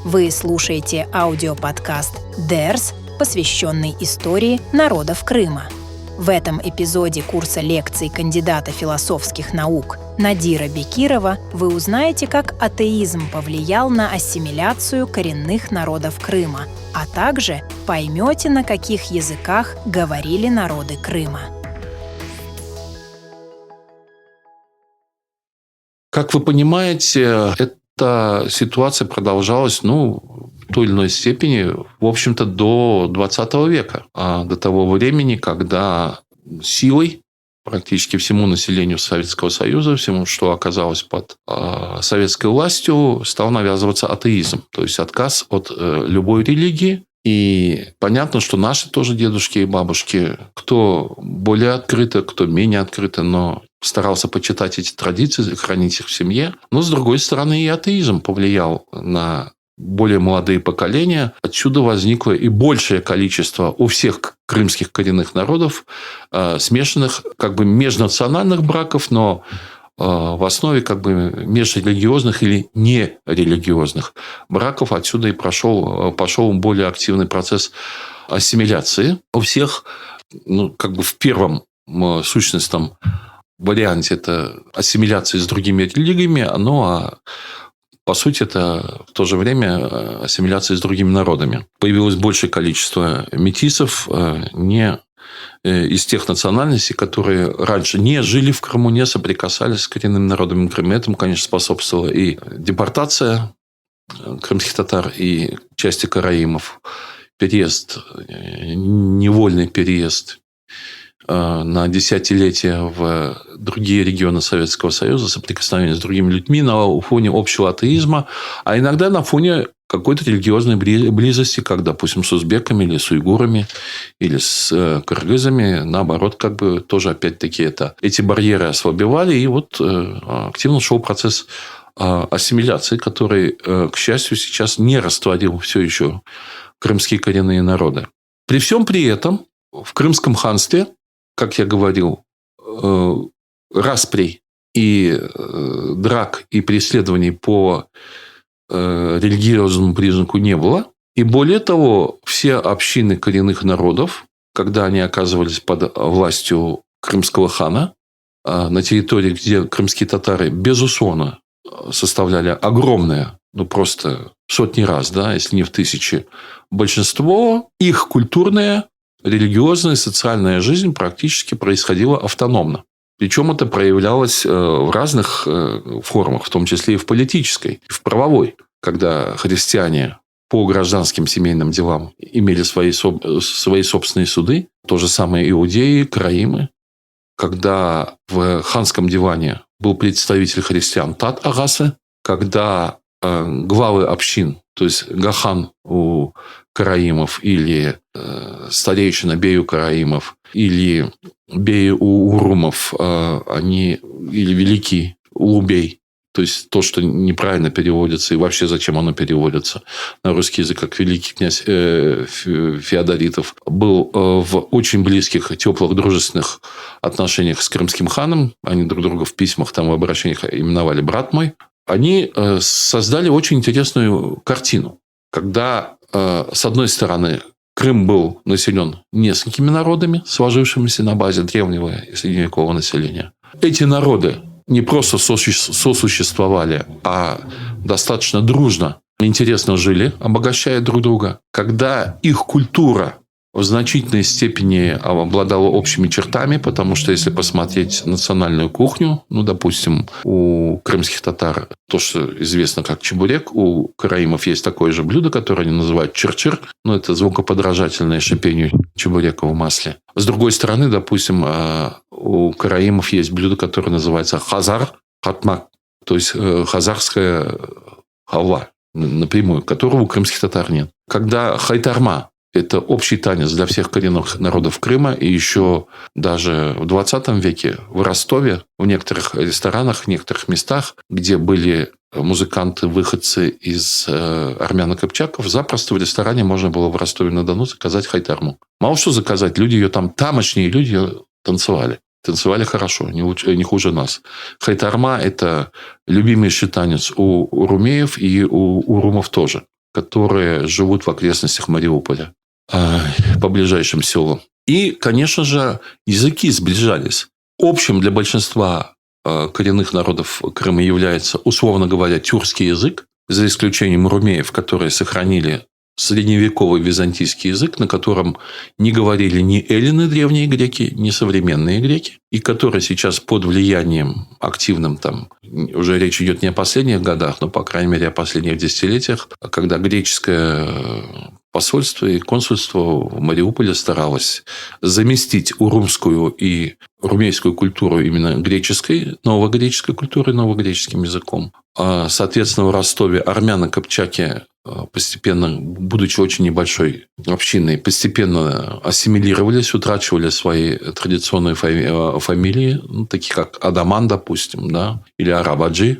Вы слушаете аудиоподкаст «Дерс», посвященный истории народов Крыма. В этом эпизоде курса лекций кандидата философских наук Надира Бекирова вы узнаете, как атеизм повлиял на ассимиляцию коренных народов Крыма, а также поймете, на каких языках говорили народы Крыма. Как вы понимаете, эта ситуация продолжалась, в той или иной степени, в общем-то, до 20 века. До того времени, когда силой практически всему населению Советского Союза, всему, что оказалось под советской властью, стал навязываться атеизм. То есть отказ от любой религии. И понятно, что наши тоже дедушки и бабушки, кто более открыто, кто менее открыто, но старался почитать эти традиции, хранить их в семье. Но, с другой стороны, и атеизм повлиял на более молодые поколения. Отсюда возникло и большее количество у всех крымских коренных народов смешанных межнациональных браков, но в основе межрелигиозных или нерелигиозных браков. Отсюда и пошел более активный процесс ассимиляции. У всех, в первом сущностном варианте это ассимиляция с другими религиями, по сути, это в то же время ассимиляция с другими народами. Появилось большее количество метисов, не из тех национальностей, которые раньше не жили в Крыму, не соприкасались с коренными народами Крыма. Этому, конечно, способствовала и депортация крымских татар и части караимов, невольный переезд на десятилетия в другие регионы Советского Союза, соприкосновение с другими людьми на фоне общего атеизма, а иногда на фоне какой-то религиозной близости, как, допустим, с узбеками или с уйгурами, или с кыргызами, наоборот, тоже, опять-таки, эти барьеры ослабевали, и активно шел процесс ассимиляции, который, к счастью, сейчас не растворил все еще крымские коренные народы. При всем при этом в Крымском ханстве, как я говорил, расприй и драк и преследований по религиозному признаку не было. И более того, все общины коренных народов, когда они оказывались под властью крымского хана, на территории, где крымские татары, безусловно, составляли огромное, просто сотни раз, если не в тысячи, большинство, их культурная, религиозная и социальная жизнь практически происходила автономно. Причем это проявлялось в разных формах, в том числе и в политической, и в правовой, когда христиане по гражданским семейным делам имели свои собственные суды, то же самое иудеи, караимы, когда в ханском диване был представитель христиан Тат-Агасы, когда главы общин, то есть Гахан у караимов или старейшина бей у караимов, или бей у урумов, или великий улубей, то есть то, что неправильно переводится, и вообще зачем оно переводится на русский язык, как великий князь Феодоритов, был в очень близких, теплых, дружественных отношениях с крымским ханом. Они друг друга в письмах, в обращениях именовали «брат мой». Они создали очень интересную картину, когда, с одной стороны, Крым был населен несколькими народами, сложившимися на базе древнего и средневекового населения. Эти народы не просто сосуществовали, а достаточно дружно, интересно жили, обогащая друг друга. Когда их культура в значительной степени обладала общими чертами, потому что если посмотреть национальную кухню, допустим, у крымских татар то, что известно как чебурек, у караимов есть такое же блюдо, которое они называют чыр-чыр, это звукоподражательное шипению чебурека в масле. С другой стороны, допустим, у караимов есть блюдо, которое называется хазар хатмак, то есть хазарская халва напрямую, которого у крымских татар нет. Когда хайтарма – это общий танец для всех коренных народов Крыма. И еще даже в 20 веке в Ростове, в некоторых ресторанах, в некоторых местах, где были музыканты-выходцы из армян и кыпчаков, запросто в ресторане можно было в Ростове-на-Дону заказать хайтарму. Мало что заказать, тамошние люди ее танцевали. Танцевали хорошо, не хуже нас. Хайтарма – это любимейший танец у урумеев и у урумов тоже. которые живут в окрестностях Мариуполя, по ближайшим селам. И, конечно же, языки сближались. Общим для большинства коренных народов Крыма является, условно говоря, тюркский язык, за исключением румеев, которые сохранили средневековый византийский язык, на котором не говорили ни эллины, древние греки, ни современные греки, и который сейчас под влиянием активным, там, уже речь идет не о последних годах, но, по крайней мере, о последних десятилетиях, когда греческое посольство и консульство в Мариуполе старалось заместить урумскую и румейскую культуру именно греческой, новогреческой культурой, новогреческим языком. Соответственно, в Ростове армяно-кыпчаки постепенно, будучи очень небольшой общиной, постепенно ассимилировались, утрачивали свои традиционные фамилии, такие как Адаман, допустим, да, или Арабаджи.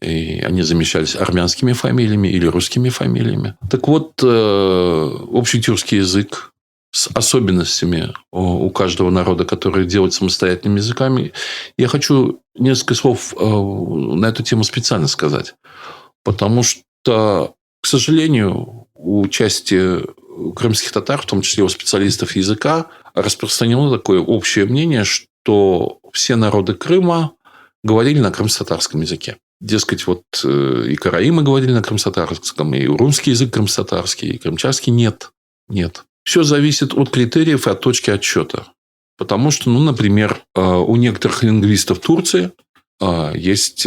И они замещались армянскими фамилиями или русскими фамилиями. Так вот, общий тюркский язык с особенностями у каждого народа, которые делают самостоятельными языками. Я хочу несколько слов на эту тему специально сказать. Потому что, к сожалению, у части крымских татар, в том числе у специалистов языка, распространено такое общее мнение, что все народы Крыма говорили на крымско-татарском языке. Дескать, вот и караимы говорили на крымско-татарском, и урумский язык крымско-татарский, и крымчарский. Нет. Нет. Все зависит от критериев и от точки отсчета. Потому что, например, у некоторых лингвистов Турции есть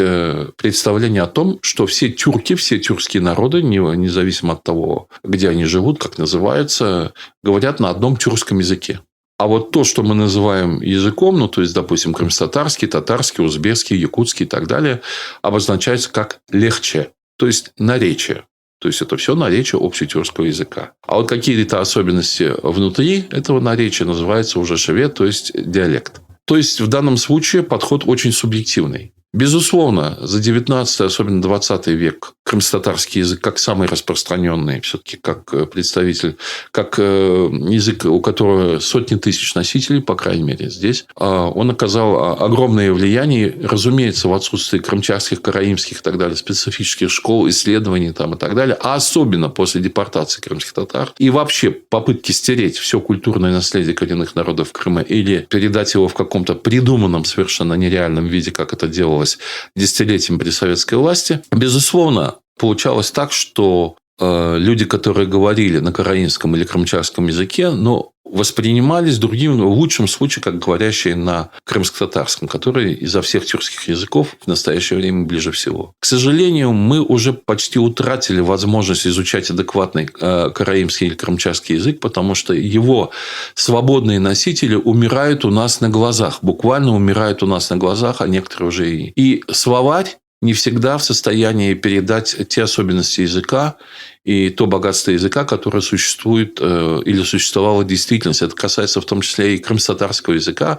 представление о том, что все тюрки, все тюркские народы, независимо от того, где они живут, как называются, говорят на одном тюркском языке. А вот то, что мы называем языком, то есть, допустим, крымско-татарский, татарский, узбекский, якутский и так далее, обозначается как легче, то есть наречие. То есть, это все наречие общетюркского языка. А вот какие-то особенности внутри этого наречия называются уже шевет, то есть диалект. То есть, в данном случае подход очень субъективный. Безусловно, за 19, особенно 20 век крымско-татарский язык как самый распространенный, все-таки как представитель, как язык, у которого сотни тысяч носителей, по крайней мере, здесь, он оказал огромное влияние, разумеется, в отсутствии крымчарских, караимских и так далее, специфических школ, исследований там, и так далее, а особенно после депортации крымских татар и вообще попытки стереть все культурное наследие коренных народов Крыма или передать его в каком-то придуманном, совершенно нереальном виде, как это делалось десятилетиями при советской власти, безусловно, получалось так, что люди, которые говорили на караимском или крымчарском языке, воспринимались другими, в лучшем случае, как говорящие на крымско-татарском, который изо всех тюркских языков в настоящее время ближе всего. К сожалению, мы уже почти утратили возможность изучать адекватный караимский или крымчарский язык, потому что его свободные носители умирают у нас на глазах, буквально умирают у нас на глазах, а некоторые уже и. И словарь не всегда в состоянии передать те особенности языка и то богатство языка, которое существует или существовало в действительности. Это касается в том числе и крымско-татарского языка,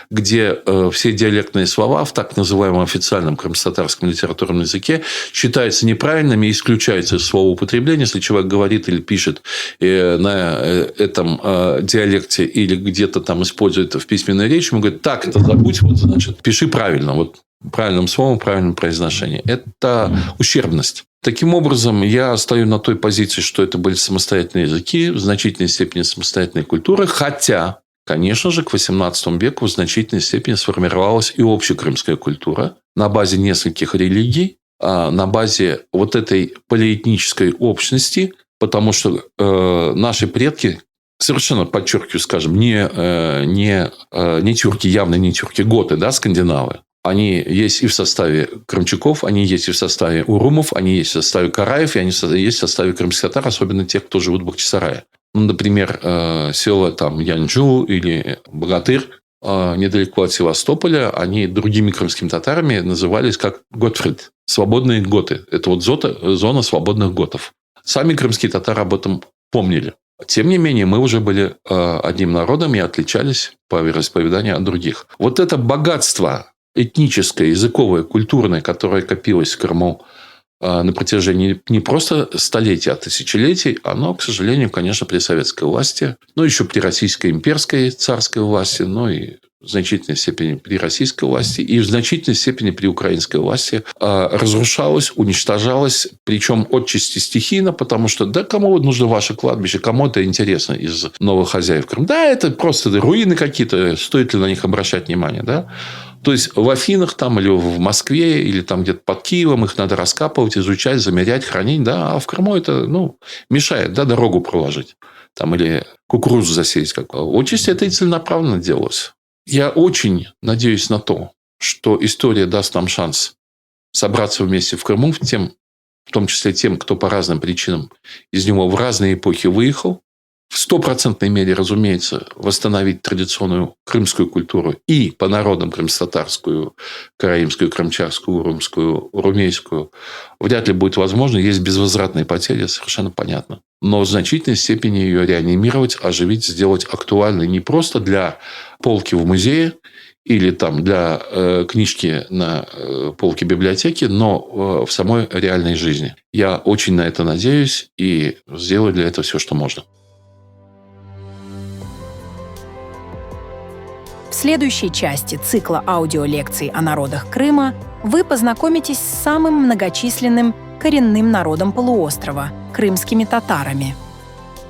где все диалектные слова в так называемом официальном крымско-татарском литературном языке считаются неправильными и исключаются из словоупотребления. Если человек говорит или пишет на этом диалекте или где-то там использует в письменной речи, ему говорят: так, это забудь, значит, пиши правильно, правильным словом, правильном произношении. Это ущербность. Таким образом, я стою на той позиции, что это были самостоятельные языки, в значительной степени самостоятельные культуры, хотя, конечно же, к XVIII веку в значительной степени сформировалась и общекрымская культура на базе нескольких религий, на базе вот этой полиэтнической общности, потому что наши предки, совершенно, подчеркиваю, скажем, не тюрки, явно не тюрки, готы, да, скандинавы. Они есть и в составе крымчаков, они есть и в составе урумов, они есть в составе караев, и они есть в составе крымских татар, особенно тех, кто живут в Бахчисарае. Например, села там Янджу или Богатырь, недалеко от Севастополя, они другими крымскими татарами назывались как Готфрид, свободные готы. Это зона свободных готов. Сами крымские татары об этом помнили. Тем не менее, мы уже были одним народом и отличались по вероисповеданию от других. Вот это богатство этническое, языковое, культурное, которое копилось в Крыму на протяжении не просто столетий, а тысячелетий, оно, к сожалению, конечно, при советской власти, еще при российской имперской царской власти, и в значительной степени при российской власти и в значительной степени при украинской власти разрушалось, уничтожалось, причем отчасти стихийно, потому что, да, кому нужно ваше кладбище, кому это интересно из новых хозяев Крыма. Да, это просто руины какие-то, стоит ли на них обращать внимание, да? То есть, в Афинах там, или в Москве, или там где-то под Киевом их надо раскапывать, изучать, замерять, хранить, да, а в Крыму это, мешает, да, дорогу проложить. Там, или кукурузу засеять. Отчасти это и целенаправленно делалось. Я очень надеюсь на то, что история даст нам шанс собраться вместе в Крыму, в том числе тем, кто по разным причинам из него в разные эпохи выехал. В 100% мере, разумеется, восстановить традиционную крымскую культуру и по народам крымско-татарскую, караимскую, крымчакскую, урумскую, урумейскую вряд ли будет возможно. Есть безвозвратные потери, совершенно понятно. Но в значительной степени ее реанимировать, оживить, сделать актуальной не просто для полки в музее или там для книжки на полке библиотеки, но в самой реальной жизни. Я очень на это надеюсь и сделаю для этого все, что можно. В следующей части цикла аудиолекций о народах Крыма вы познакомитесь с самым многочисленным коренным народом полуострова – крымскими татарами.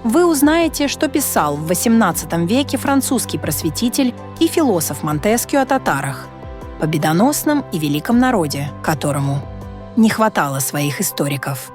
Вы узнаете, что писал в XVIII веке французский просветитель и философ Монтескью о татарах – победоносном и великом народе, которому не хватало своих историков.